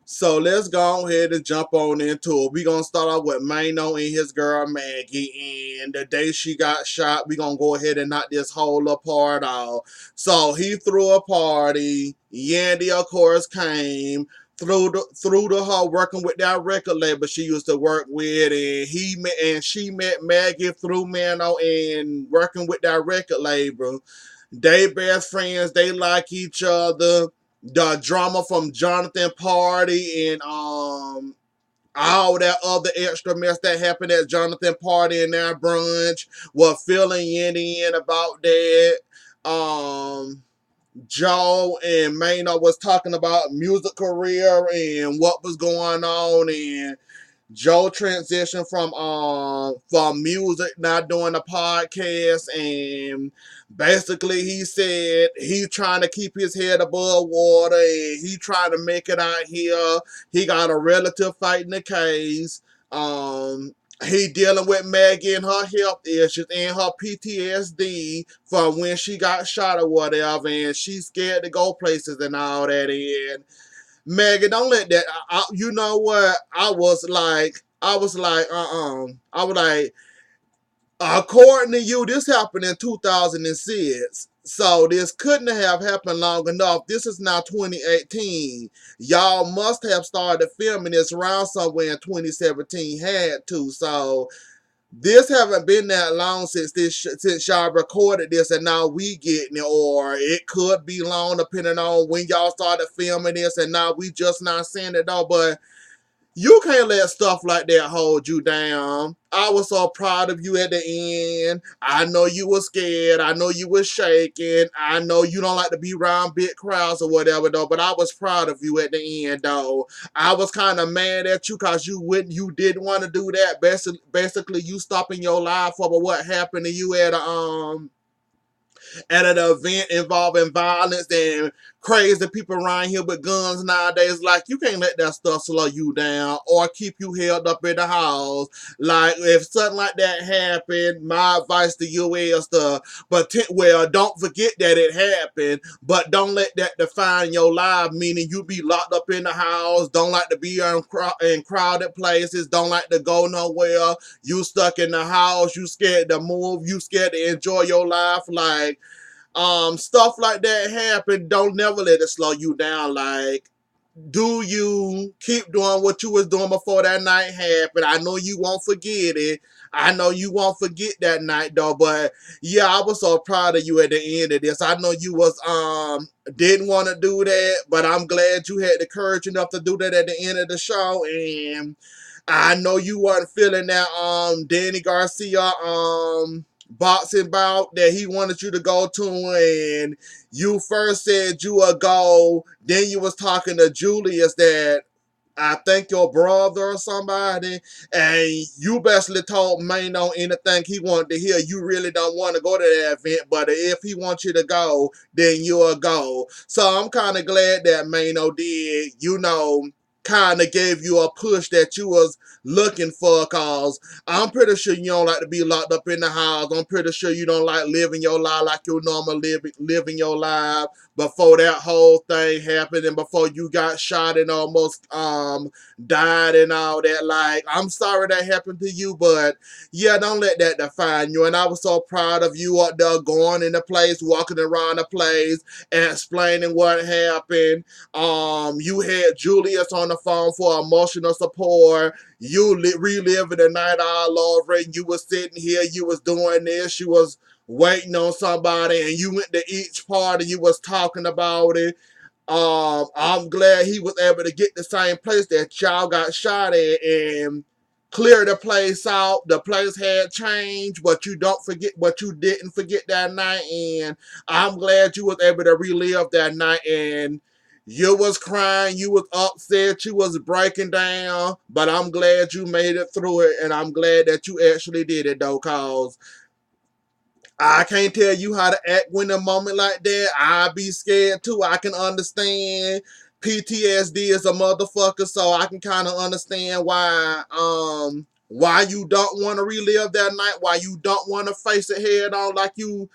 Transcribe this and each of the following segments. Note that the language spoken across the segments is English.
So let's go ahead and jump on into it. We're gonna start off with Mano and his girl Maggie. And the day she got shot, we're gonna go ahead and knock this whole apart off. So he threw a party. Yandy, of course, came through the her working with that record label she used to work with, and she met Maggie through Mano and working with that record label. They best friends. They like each other. The drama from Jonathan Party and all that other extra mess that happened at Jonathan Party and that brunch was filling in about that. Um, Joe and Maynard was talking about music career and what was going on, and Joe transitioned from music, not doing a podcast, and basically he said he's trying to keep his head above water and he trying to make it out here. He got a relative fighting the case. He dealing with Maggie and her health issues and her PTSD from when she got shot or whatever, and she's scared to go places and all that. And Megan, don't let that. You know what? I was like, according to you, this happened in 2006. So this couldn't have happened long enough. This is now 2018. Y'all must have started filming this around somewhere in 2017. Had to. So this haven't been that long since y'all recorded this, and now we getting it, or it could be long depending on when y'all started filming this, and now we just not seeing it though. But you can't let stuff like that hold you down. I was so proud of you at the end. I know you were scared. I know you were shaking. I know you don't like to be around big crowds or whatever though, but I was proud of you at the end though. I was kind of mad at you because you didn't want to do that. Basically, you stopping your life over what happened to you at an event involving violence and crazy people around here with guns nowadays. Like, you can't let that stuff slow you down or keep you held up in the house. Like, if something like that happened, my advice to you is don't forget that it happened, but don't let that define your life, meaning you be locked up in the house, don't like to be in crowded places, don't like to go nowhere, you stuck in the house, you scared to move, you scared to enjoy your life. Like, stuff like that happen, don't never let it slow you down. Like, do you keep doing what you was doing before that night happened? I know you won't forget it. I know you won't forget that night though, but yeah, I was so proud of you at the end of this. I know you was didn't want to do that, but I'm glad you had the courage enough to do that at the end of the show. And I know you weren't feeling that Danny Garcia boxing bout that he wanted you to go to, and you first said you would go, then you was talking to Julius, that I think your brother or somebody, and you basically told Mano anything he wanted to hear. You really don't want to go to that event, but if he wants you to go, then you'll go. So I'm kind of glad that Mano did, kind of gave you a push that you was looking for, cause I'm pretty sure you don't like to be locked up in the house. I'm pretty sure you don't like living your life like you normally living your life before that whole thing happened and before you got shot and almost died and all that. Like, I'm sorry that happened to you, but yeah, don't let that define you. And I was so proud of you up there going in the place, walking around the place, and explaining what happened. You had Julius on the phone for emotional support. You reliving the night all over, and you was sitting here, you was doing this, you was waiting on somebody, and you went to each party, you was talking about it. I'm glad he was able to get the same place that y'all got shot at and clear the place out. The place had changed, but you didn't forget that night, and I'm glad you was able to relive that night. And you was crying, you was upset, you was breaking down, but I'm glad you made it through it, and I'm glad that you actually did it though, cause I can't tell you how to act when a moment like that. I be scared too. I can understand. PTSD is a motherfucker, so I can kind of understand why you don't want to relive that night, why you don't want to face it head on like you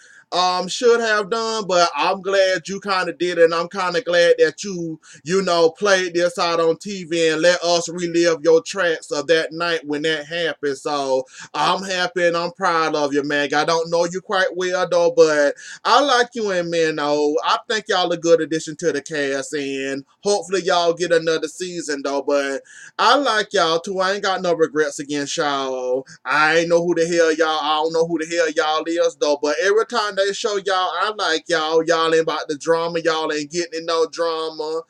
should have done, but I'm glad you kind of did it, and I'm kind of glad that you know, played this out on TV and let us relive your tracks of that night when that happened. So I'm happy and I'm proud of you, Maggie. I don't know you quite well though, but I like you and Minnow. I think y'all a good addition to the cast, and hopefully y'all get another season though. But I like y'all too. I ain't got no regrets against y'all. I ain't know who the hell y'all. I don't know who the hell y'all is though. But every time they show y'all, I like y'all. Y'all ain't about the drama. Y'all ain't getting in no drama.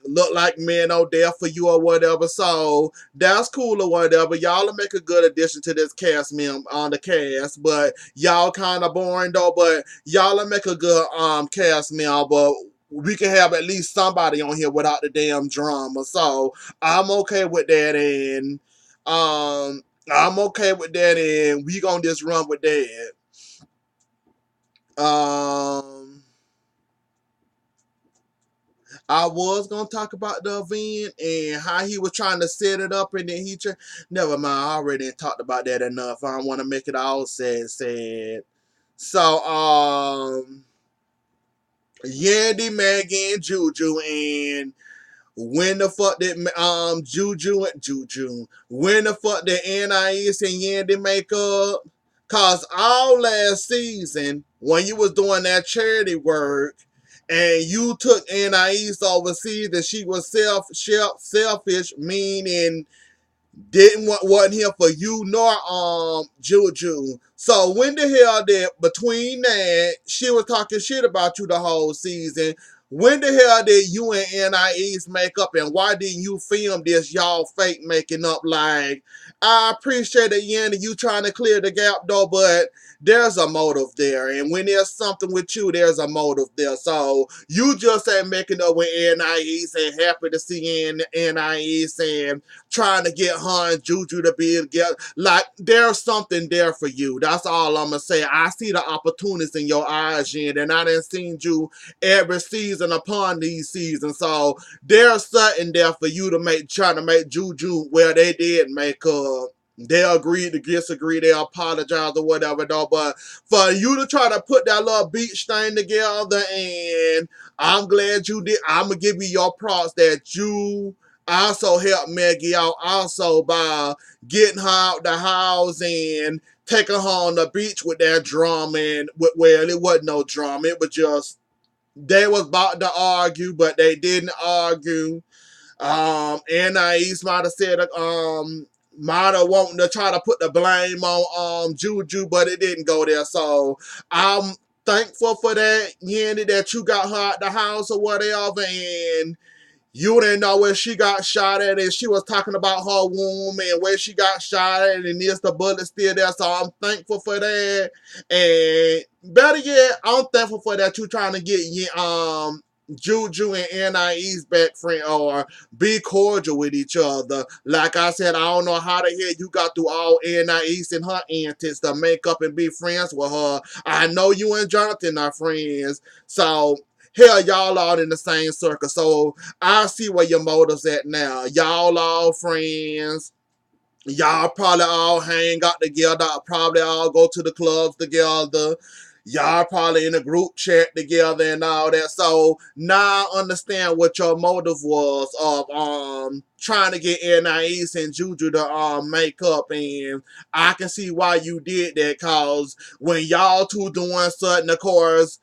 Look like men out there for you or whatever. So that's cool or whatever. Y'all will make a good addition to this cast on the cast. But y'all kind of boring though. But y'all will make a good cast member. But we can have at least somebody on here without the damn drama. So I'm okay with that, and I'm okay with that, and we gonna just run with that. Um I was gonna talk about the event and how he was trying to set it up, and then never mind. I already talked about that enough. I don't want to make it all sad. So Yandy, Maggie, and Juju, and when the fuck did Juju when the fuck did Anais and Yandy make up? Cause all last season when you was doing that charity work and you took Anais overseas, that she was selfish, mean, and wasn't here for you nor Juju. So when the hell did between that she was talking shit about you the whole season? When the hell did you and NIE's make up, and why didn't you film this y'all fake making up? Like, I appreciate that Yanni, you trying to clear the gap though, but there's a motive there. And when there's something with you, there's a motive there. So you just ain't making up with NIE's and happy to see NIE's and trying to get her and Juju to be together. Like, there's something there for you. That's all I'm gonna say. I see the opportunities in your eyes, Jen, and I done seen you every season upon these seasons. So there's something there for you to trying to make Juju where they did make they agreed to disagree, they apologize or whatever though. But for you to try to put that little beach thing together, and I'm glad you did. I'm gonna give you your props that you also helped Maggie out also by getting her out the house and taking her on the beach with that drum. And well, it wasn't no drum, it was just they was about to argue, but they didn't argue. Anais might have said might have wanted to try to put the blame on Juju, but it didn't go there. So I'm thankful for that, Yanni, that you got her out the house or whatever, and you didn't know where she got shot at, and she was talking about her womb and where she got shot at, and is the bullet still there? So I'm thankful for that. And better yet, I'm thankful for that you trying to get Juju and NIE's back friend or be cordial with each other. Like I said, I don't know how the hell you got through all NIE's and her antics to make up and be friends with her. I know you and Jonathan are friends, so hell, y'all all in the same circle. So I see where your motive's at now. Y'all all friends. Y'all probably all hang out together. Probably all go to the clubs together. Y'all probably in a group chat together and all that. So now I understand what your motive was of trying to get Anais and Juju to make up, and I can see why you did that. Cause when y'all two doing something, of course,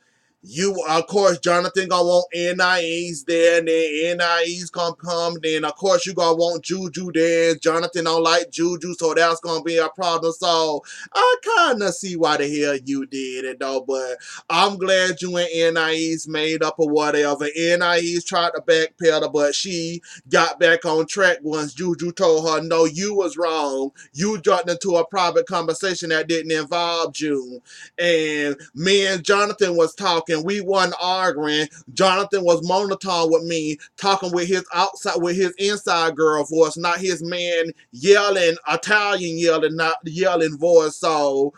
Jonathan gonna want NIE's there, and then NIE's gonna come. Then, of course, you gonna want Juju there. Jonathan don't like Juju, so that's gonna be a problem. So, I kind of see why the hell you did it, though. But I'm glad you and NIE's made up or whatever. NIE's tried to backpedal, but she got back on track once Juju told her, no, you was wrong. You jumped into a private conversation that didn't involve you. And me and Jonathan was talking. We wasn't arguing. Jonathan was monotone with me, talking with his inside girl voice, not his man yelling, Italian yelling, not yelling voice. So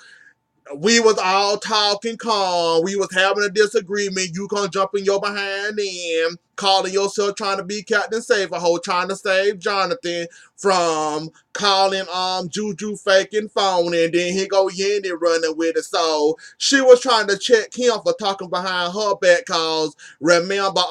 we was all talking calm. We was having a disagreement. You gonna jump in your behind in, calling yourself trying to be Captain Save-A-Ho, trying to save Jonathan from calling Juju faking phone, and then he go Yenny running with it. So she was trying to check him for talking behind her back, cause remember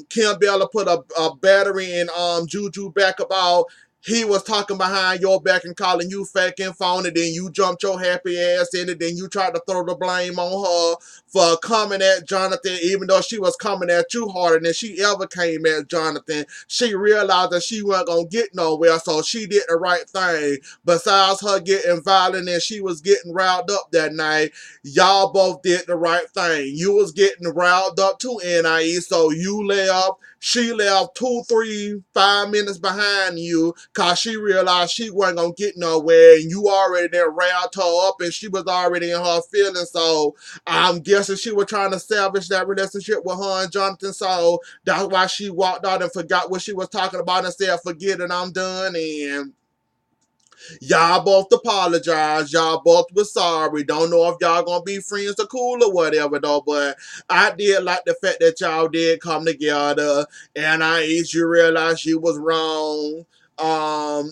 Kim Bella put a battery in Juju back about he was talking behind your back and calling you fake and phony. Then you jumped your happy ass in it. Then you tried to throw the blame on her for coming at Jonathan, even though she was coming at you harder than she ever came at Jonathan. She realized that she wasn't going to get nowhere, so she did the right thing. Besides her getting violent and she was getting riled up that night, y'all both did the right thing. You was getting riled up too, NIE, so you left. She left 2, 3, 5 minutes behind you because she realized she wasn't going to get nowhere, and you already there riled her up and she was already in her feelings. So I'm guessing she was trying to salvage that relationship with her and Jonathan. So that's why she walked out and forgot what she was talking about and said, forget it, I'm done. And y'all both apologize. Y'all both were sorry. Don't know if y'all gonna be friends or cool or whatever though, but I did like the fact that y'all did come together and I each you realize you was wrong.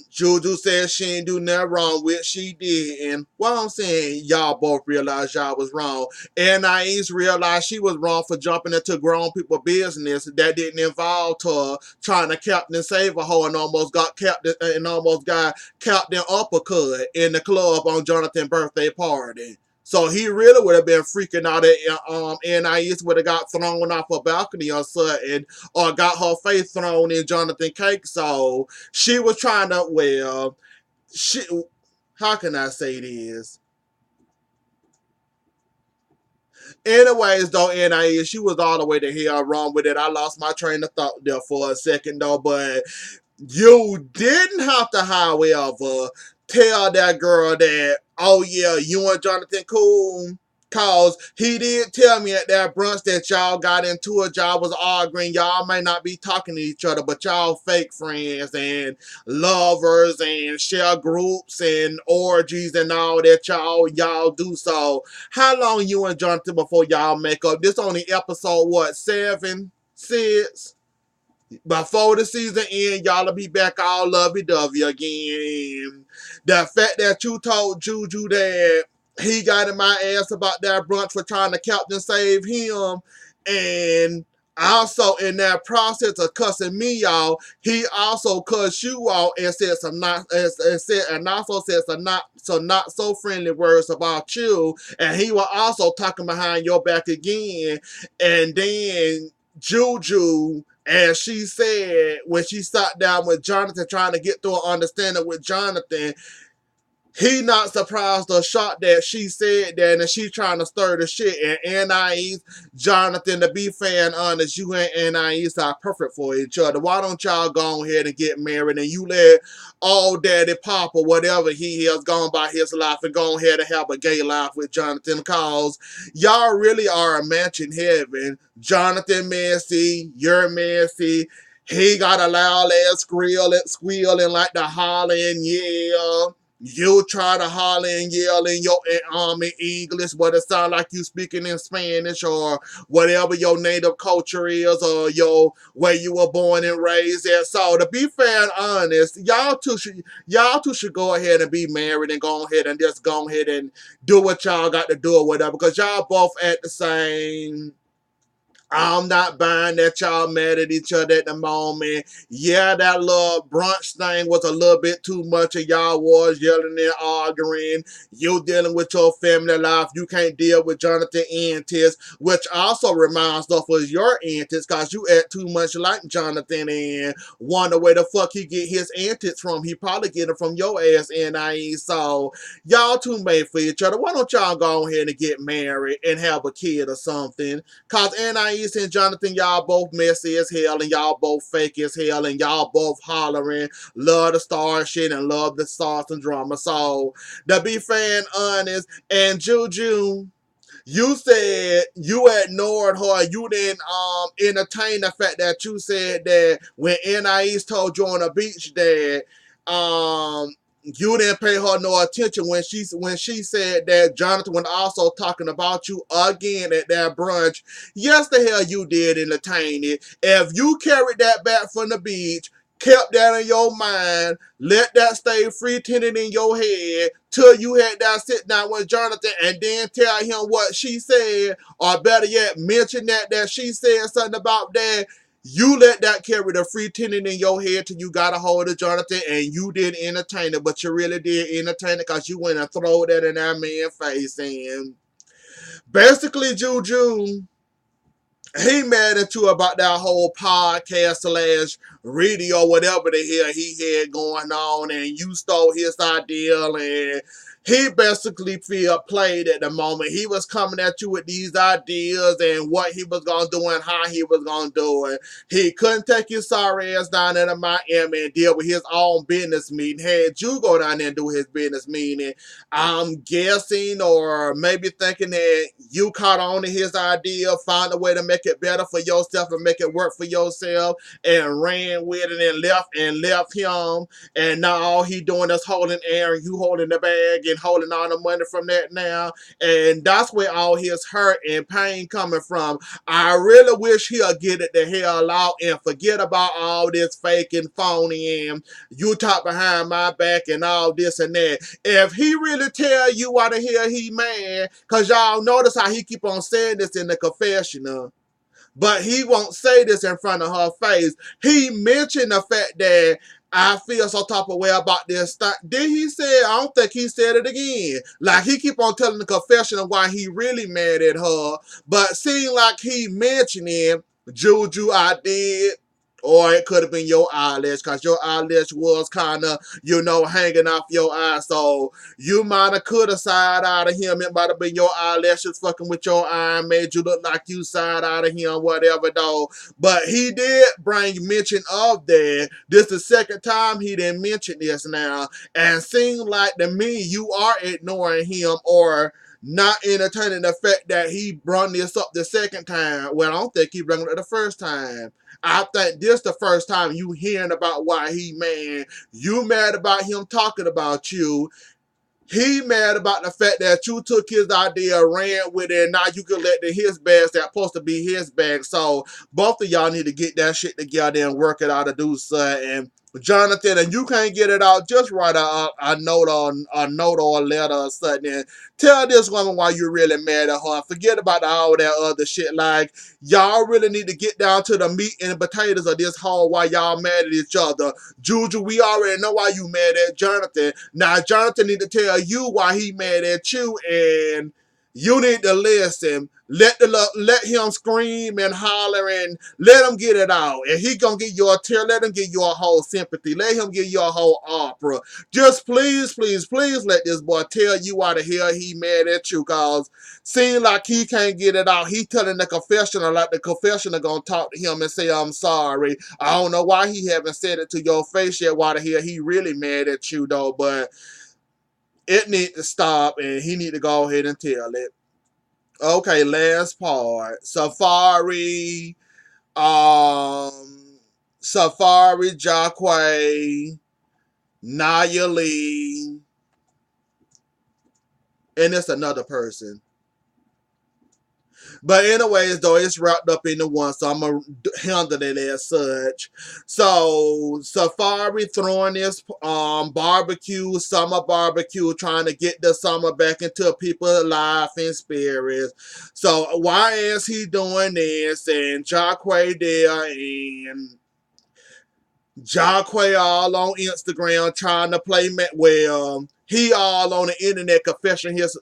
Juju said she ain't do nothing wrong, which she did. And what I'm saying, y'all both realized y'all was wrong. And I each realized she was wrong for jumping into grown people business that didn't involve her trying to Captain Save-A-Ho and almost got Captain Uppercut in the club on Jonathan's birthday party. So he really would have been freaking out at Anais would have got thrown off a balcony or something, or got her face thrown in Jonathan cake. So she was trying to, well, she, how can I say this? Anyways, though, NIE, she was all the way to hell wrong with it. I lost my train of thought there for a second, though, but you didn't have to, however, tell that girl that, oh yeah, you and Jonathan cool. Cause he did tell me at that brunch that y'all got into it, y'all was arguing, y'all may not be talking to each other, but y'all fake friends and lovers and share groups and orgies and all that y'all do. So how long you and Jonathan before y'all make up? This only episode what, 7, 6? Before the season end, y'all'll be back all lovey-dovey again. The fact that you told Juju that he got in my ass about that brunch for trying to Captain save him, and also in that process of cussing me out, he also cussed you out and said also said some not so friendly words about you, and he was also talking behind your back again, and then Juju, as she said, when she sat down with Jonathan trying to get to an understanding with Jonathan, he not surprised or shocked that she said that and she trying to stir the shit. And Anais, Jonathan, to be fair and honest, you and Anais are perfect for each other. Why don't y'all go ahead and get married and you let old daddy Papa, whatever he is, go by his life and go ahead and have a gay life with Jonathan, cause y'all really are a match in heaven. Jonathan messy, you're messy. He got a loud ass squealing like the hollering, yeah. You try to holler and yell in your in English, but it sound like you speaking in Spanish or whatever your native culture is or your where you were born and raised at. So to be fair and honest, y'all two should go ahead and be married and go ahead and just go ahead and do what y'all got to do or whatever, because y'all both at the same. I'm not buying that y'all mad at each other at the moment. Yeah, that little brunch thing was a little bit too much of y'all was yelling and arguing. You dealing with your family life. You can't deal with Jonathan antics, which also reminds us of your antics because you act too much like Jonathan and wonder where the fuck he get his antics from. He probably get it from your ass, NIE. So y'all two made for each other. Why don't y'all go ahead and get married and have a kid or something? Cause Anais and Jonathan, y'all both messy as hell and y'all both fake as hell and y'all both hollering, love the star shit and love the sauce and drama. So, to be fair and honest, and Juju, you said you ignored her. You didn't entertain the fact that you said that when Anais told you on the beach that you didn't pay her no attention when she said that Jonathan was also talking about you again at that brunch. Yes, the hell you did entertain it. If you carried that back from the beach, kept that in your mind, let that stay free tinted in your head till you had that sit down with Jonathan and then tell him what she said, or better yet, mention that she said something about that. You let that carry the free tinting in your head till you got a hold of Jonathan and you didn't entertain it, but you really did entertain it because you went and throw that in that man's face. And basically, Juju, he mad at you about that whole podcast slash radio, whatever the hell he had going on, and you stole his idea, and he basically feel played at the moment. He was coming at you with these ideas and what he was going to do and how he was going to do it. He couldn't take his sorry ass down there to Miami and deal with his own business meeting. Had you go down there and do his business meeting, I'm guessing or maybe thinking that you caught on to his idea, found a way to make it better for yourself and make it work for yourself, and ran with it and left him. And now all he doing is holding air and you holding the bag and holding all the money from that now. And that's where all his hurt and pain coming from. I really wish he'll get it the hell out and forget about all this fake and phony and you talk behind my back and all this and that. If he really tell you why the hell he mad, cause y'all notice how he keep on saying this in the confessional, but he won't say this in front of her face. He mentioned the fact that I feel so type of way about this stuff. Did he say it? I don't think he said it again. Like he keep on telling the confessional why he really mad at her, but seemed like he mentioning Juju, I did. Or it could have been your eyelash, because your eyelash was kind of, hanging off your eye. So you might have could have side out of him. It might have been your eyelashes fucking with your eye and made you look like you side out of him, whatever, though. But he did bring mention of that. This is the second time he didn't mention this now. And seems like to me you are ignoring him or not entertaining the fact that he brought this up the second time. Well, I don't think he brought it up the first time. I think this the first time you hearing about why he mad. You mad about him talking about you. He mad about the fact that you took his idea, ran with it, and now you can let his bags that's supposed to be his bag. So both of y'all need to get that shit together and work it out to do something. And Jonathan, and you can't get it out, just write a note or a letter or something. And tell this woman why you really mad at her. Forget about all that other shit. Like, y'all really need to get down to the meat and potatoes of this whole why y'all mad at each other. Juju, we already know why you mad at Jonathan. Now, Jonathan need to tell you why he mad at you, and you need to listen. Let him scream and holler and let him get it out. And he gonna give you a tear. Let him give you a whole sympathy. Let him give you a whole opera. Just please, please, please let this boy tell you why the hell he mad at you. Cause seem like he can't get it out. He telling the confessional like the confessional gonna talk to him and say, I'm sorry. I don't know why he haven't said it to your face yet. Why the hell he really mad at you though. But it need to stop and he need to go ahead and tell it. Okay, last part. Safari, Jacquay, Naya Lee, and it's another person. But anyways, though, it's wrapped up into one, so I'm going to handle it as such. So, Safari throwing this barbecue, summer barbecue, trying to get the summer back into people's life and spirits. So, why is he doing this? And Jacquay there, and Jacquay all on Instagram trying to play well. He all on the internet confessing his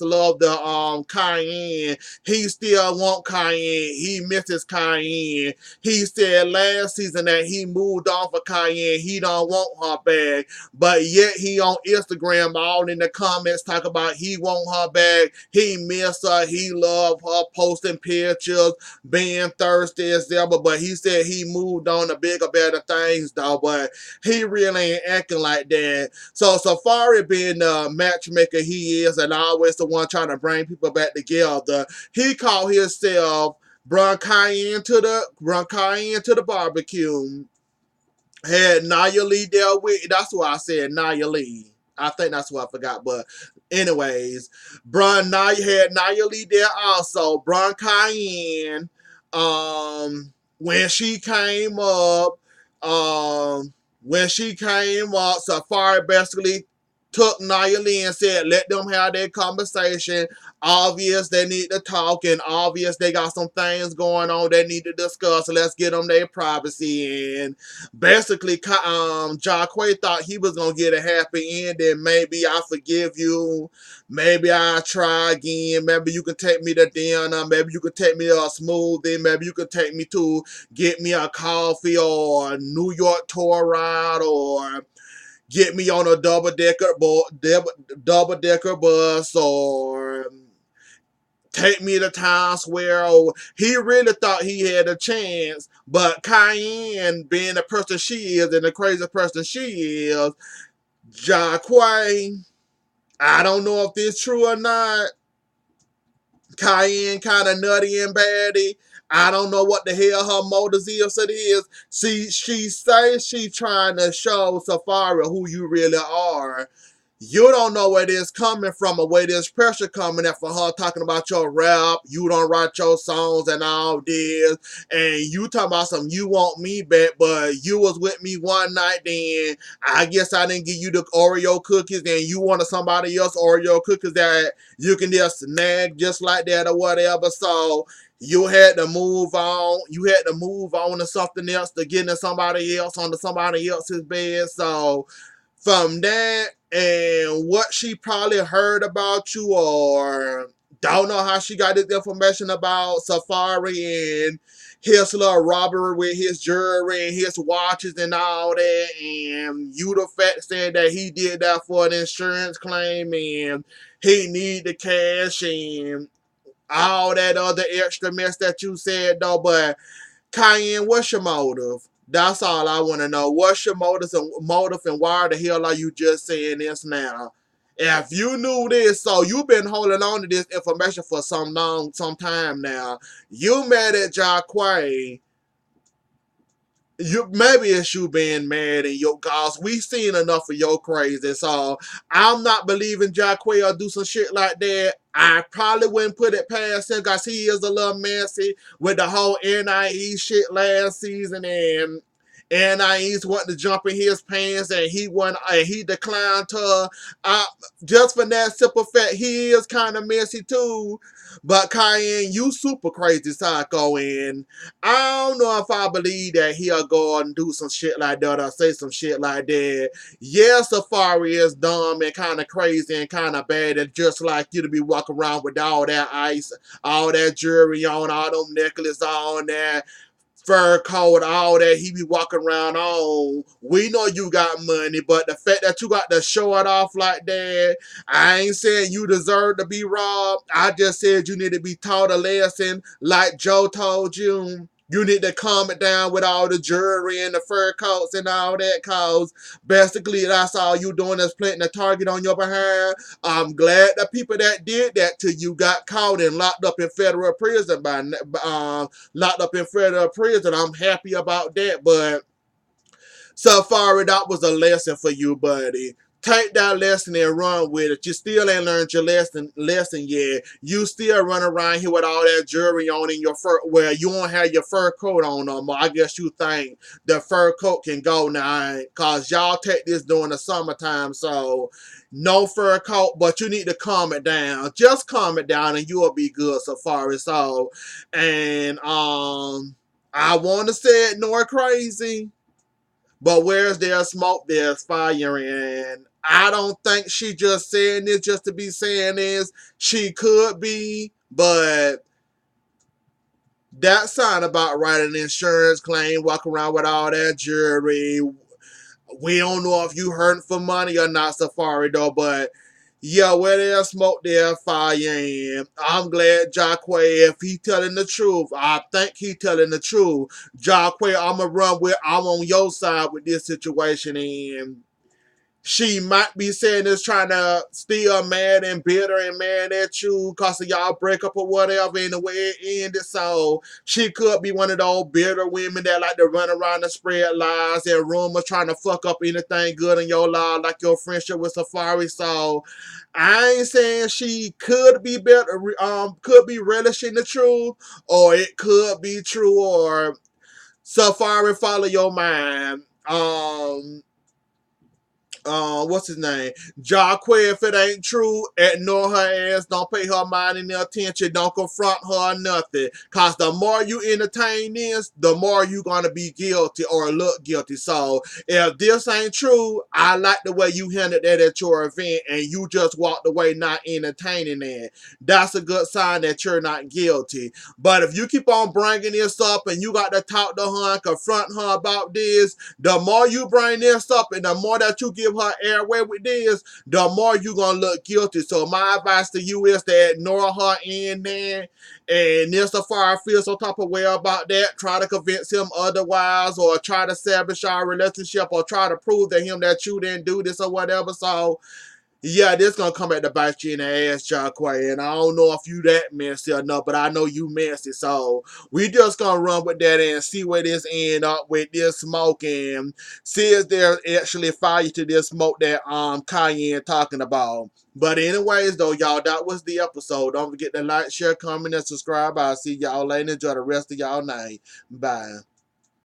love to Cayenne. He still want Cayenne. He misses Cayenne. He said last season that he moved on for Cayenne. He don't want her back. But yet he on Instagram all in the comments talk about he want her back. He miss her. He love her, posting pictures, being thirsty as ever. But he said he moved on to bigger, better things though. But he really ain't acting like that. So far being the matchmaker he is and always the one trying to bring people back together, he called himself Brun Cayenne to the barbecue. Had Nia Lee there with. That's why I said Nia Lee. I think that's what I forgot. But anyways, Bron Nia had Nia Lee there also. Bron Cayenne. When she came up, when she came up, Safari basically took Nia Lee and said, let them have their conversation. Obvious they need to talk, and obvious they got some things going on they need to discuss. So let's get them their privacy in. Basically, Jacquay thought he was gonna get a happy end, and maybe I forgive you, maybe I try again, maybe you can take me to dinner, maybe you can take me to a smoothie, maybe you can take me to get me a coffee or a New York tour ride, or get me on a double decker bus, or take me to Times Square. Or he really thought he had a chance, but Cayenne, being the person she is and the crazy person she is, Jacquay, I don't know if this true or not. Cayenne kind of nutty and baddie. I don't know what the hell her motives is. It is. She says she trying to show Safari who you really are. You don't know where this coming from or where this pressure coming at for her talking about your rap. You don't write your songs and all this. And you talking about some you want me back, but you was with me one night, then I guess I didn't give you the Oreo cookies, and you wanted somebody else Oreo cookies that you can just snag just like that or whatever. So you had to move on. You had to move on to something else, to get into somebody else, onto somebody else's bed. So from that and what she probably heard about you, or don't know how she got this information about Safari and his little robbery with his jewelry and his watches and all that, and you the fact saying that he did that for an insurance claim and he need the cash and all that other extra mess that you said though. But Cayenne, what's your motive? That's all I want to know. What's your motive and why the hell are you just saying this now? If you knew this, so you've been holding on to this information for some time now. You mad at Jacquay. Maybe it's you being mad and your cause we seen enough of your crazy, so I'm not believing Jacquay will do some shit like that. I probably wouldn't put it past him because he is a little messy with the whole NIE shit last season, and NIE's wanting to jump in his pants and he declined her. Just for that simple fact, he is kind of messy too. But Cayenne, you super crazy psycho, and I don't know if I believe that he'll go and do some shit like that or say some shit like that. Yeah, Safari is dumb and kind of crazy and kind of bad, and just like you to be walking around with all that ice, all that jewelry on, all them necklaces on, that fur coat, all that he be walking around on. We know you got money, but the fact that you got to show it off like that, I ain't saying you deserve to be robbed. I just said you need to be taught a lesson like Joe told you. You need to calm it down with all the jewelry and the fur coats and all that, cause basically that's all you doing is planting a target on your behind. I'm glad the people that did that to you got caught and locked up in federal prison locked up in federal prison. I'm happy about that, but Safari, that was a lesson for you, buddy. Take that lesson and run with it. You still ain't learned your lesson yet. You still run around here with all that jewelry on in your fur. Well, you won't have your fur coat on no more. I guess you think the fur coat can go now, cause y'all take this during the summertime, so no fur coat. But you need to calm it down. Just calm it down, and you'll be good, Safari. So, and I want to say it nor crazy. But where's there smoke, there's fire, and I don't think she just saying this just to be saying this. She could be, but that sound about right. An insurance claim, walk around with all that jewelry. We don't know if you hurting for money or not, Safari, though, but yeah, where there's smoke, there's fire, and I'm glad Jacquay, if he telling the truth, I think he telling the truth. Jacquay, I'm on your side with this situation, and She might be saying this trying to still mad and bitter and mad at you because of y'all breakup or whatever and the way it ended. So she could be one of those bitter women that like to run around and spread lies and rumors trying to fuck up anything good in your life, like your friendship with Safari. So I ain't saying she could be better, could be relishing the truth, or it could be true, or Safari follow your mind. What's his name? Jacque, if it ain't true, ignore her ass. Don't pay her mind any attention. Don't confront her or nothing. Cause the more you entertain this, the more you gonna be guilty or look guilty. So if this ain't true, I like the way you handled that at your event and you just walked away not entertaining it. That's a good sign that you're not guilty. But if you keep on bringing this up and you got to talk to her and confront her about this, the more you bring this up and the more that you give her airway with this, the more you gonna look guilty. So my advice to you is to ignore her in there. And if Safari feels some type of way about that, try to convince him otherwise, or try to sabotage our relationship, or try to prove to him that you didn't do this or whatever. So yeah, this gonna come back to bite you in the ass, Jacque. And I don't know if you that messy or not, but I know you messy. So we just gonna run with that and see where this end up with this smoke and see if there's actually fire to this smoke that Cayenne talking about. But anyways though, y'all, that was the episode. Don't forget to like, share, comment, and subscribe. I'll see y'all later. Enjoy the rest of y'all night. Bye.